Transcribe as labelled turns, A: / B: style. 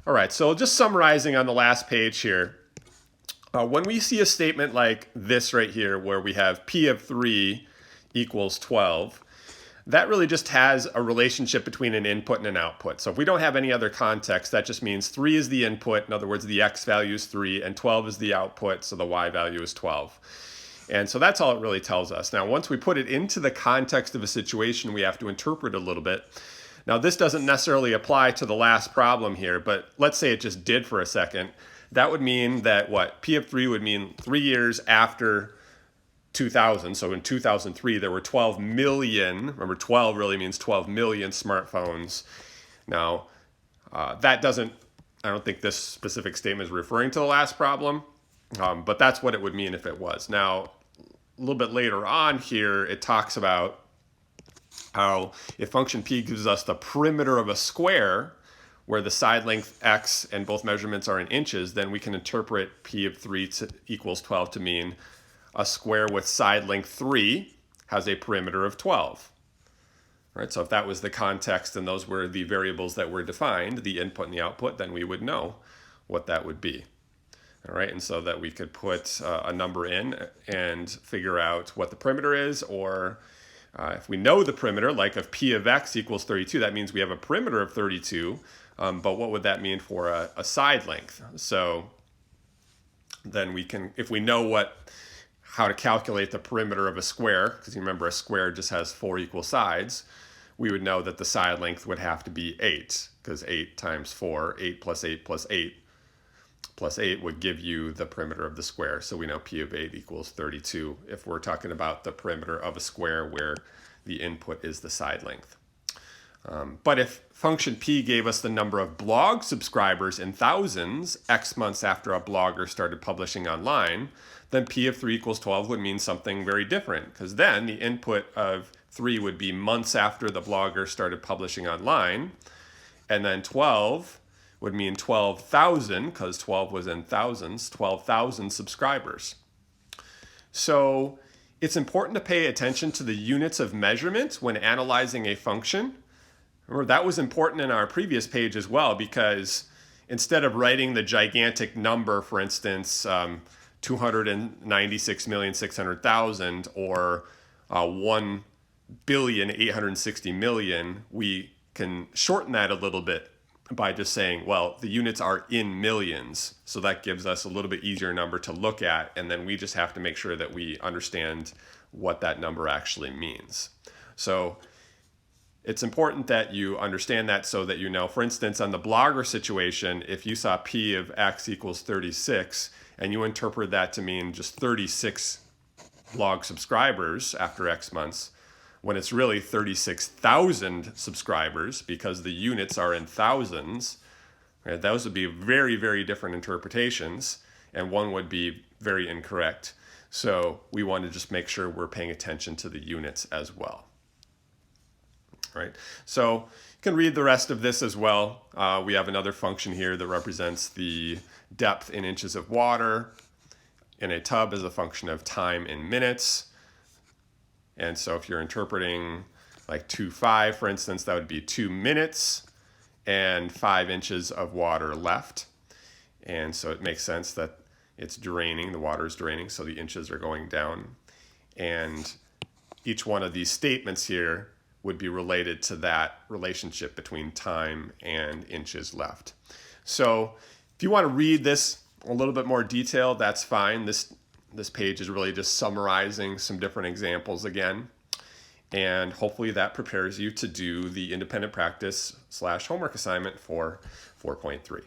A: All right, so just summarizing on the last page here, when we see a statement like this right here, where we have P of 3 equals 12, that really just has a relationship between an input and an output. So if we don't have any other context, that just means 3 is the input. In other words, the x value is 3, and 12 is the output, so the y value is 12. And so that's all it really tells us. Now, once we put it into the context of a situation, we have to interpret a little bit. Now, this doesn't necessarily apply to the last problem here, but let's say it just did for a second. That would mean that what? P of 3 would mean 3 years after 2000. So in 2003, there were 12 million. Remember, 12 really means 12 million smartphones. Now, I don't think this specific statement is referring to the last problem, but that's what it would mean if it was. Now, a little bit later on here, it talks about how if function p gives us the perimeter of a square, where the side length x and both measurements are in inches, then we can interpret P of 3 equals 12 to mean a square with side length 3 has a perimeter of 12. Right? So if that was the context and those were the variables that were defined, the input and the output, then we would know what that would be. All right, and so that we could put a number in and figure out what the perimeter is, or if we know the perimeter, like if P of x equals 32, that means we have a perimeter of 32. But what would that mean for a side length? So then we can, if we know how to calculate the perimeter of a square, because you remember a square just has 4 equal sides, we would know that the side length would have to be 8, because 8 times 4, 8 plus 8 plus 8 plus 8 would give you the perimeter of the square. So we know P of 8 equals 32 if we're talking about the perimeter of a square where the input is the side length. But if function p gave us the number of blog subscribers in thousands X months after a blogger started publishing online, then P of 3 equals 12 would mean something very different, because then the input of 3 would be months after the blogger started publishing online, and then 12 would mean 12,000, because 12 was in thousands, 12,000 subscribers. So it's important to pay attention to the units of measurement when analyzing a function. Remember, that was important in our previous page as well, because instead of writing the gigantic number, for instance, 296,600,000 or 1,860,000,000, we can shorten that a little bit by just saying, well, the units are in millions. So that gives us a little bit easier number to look at, and then we just have to make sure that we understand what that number actually means. So it's important that you understand that so that you know, for instance, on the blogger situation, if you saw P of x equals 36 and you interpret that to mean just 36 blog subscribers after X months, when it's really 36,000 subscribers because the units are in thousands, right? Those would be very, very different interpretations, and one would be very incorrect. So we want to just make sure we're paying attention to the units as well. Right? So you can read the rest of this as well. We have another function here that represents the depth in inches of water in a tub as a function of time in minutes. And so if you're interpreting like 2.5, for instance, that would be 2 minutes and 5 inches of water left. And so it makes sense that it's draining, the water is draining, so the inches are going down. And each one of these statements here would be related to that relationship between time and inches left. So if you want to read this a little bit more detailed, that's fine. This page is really just summarizing some different examples again. And hopefully that prepares you to do the independent practice / homework assignment for 4.3.